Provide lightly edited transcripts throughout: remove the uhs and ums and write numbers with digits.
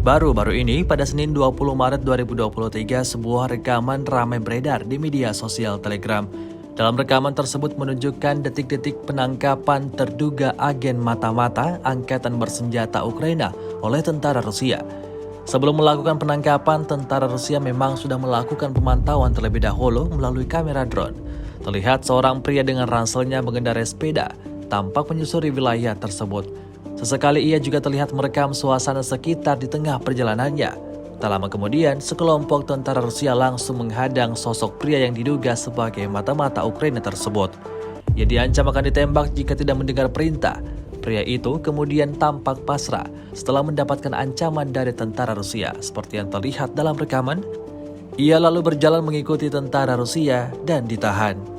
Baru-baru ini, pada Senin 20 Maret 2023, sebuah rekaman ramai beredar di media sosial Telegram. Dalam rekaman tersebut menunjukkan detik-detik penangkapan terduga agen mata-mata Angkatan Bersenjata Ukraina oleh tentara Rusia. Sebelum melakukan penangkapan, tentara Rusia memang sudah melakukan pemantauan terlebih dahulu melalui kamera drone. Terlihat seorang pria dengan ranselnya mengendarai sepeda, tampak menyusuri wilayah tersebut. Sesekali ia juga terlihat merekam suasana sekitar di tengah perjalanannya. Tak lama kemudian, sekelompok tentara Rusia langsung menghadang sosok pria yang diduga sebagai mata-mata Ukraina tersebut. Ia diancam akan ditembak jika tidak mendengar perintah. Pria itu kemudian tampak pasrah setelah mendapatkan ancaman dari tentara Rusia. Seperti yang terlihat dalam rekaman, ia lalu berjalan mengikuti tentara Rusia dan ditahan.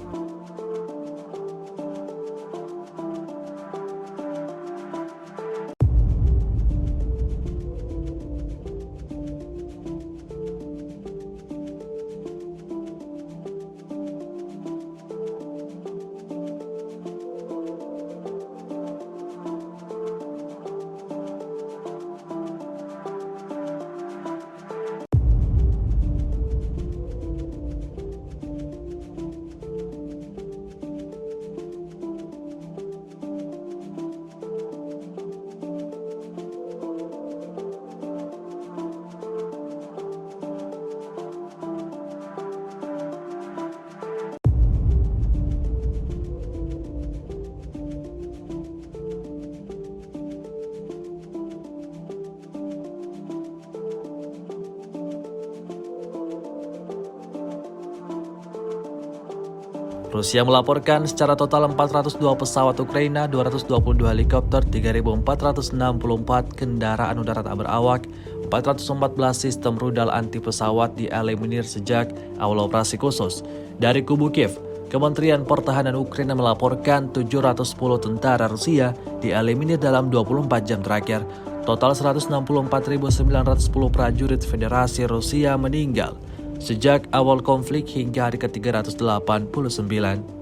Rusia melaporkan secara total 402 pesawat Ukraina, 222 helikopter, 3.464 kendaraan udara tak berawak, 414 sistem rudal anti pesawat dieliminir sejak awal operasi khusus. Dari kubu Kiev, Kementerian Pertahanan Ukraina melaporkan 710 tentara Rusia dieliminir dalam 24 jam terakhir. Total 164.910 prajurit Federasi Rusia meninggal sejak awal konflik hingga hari ke-389.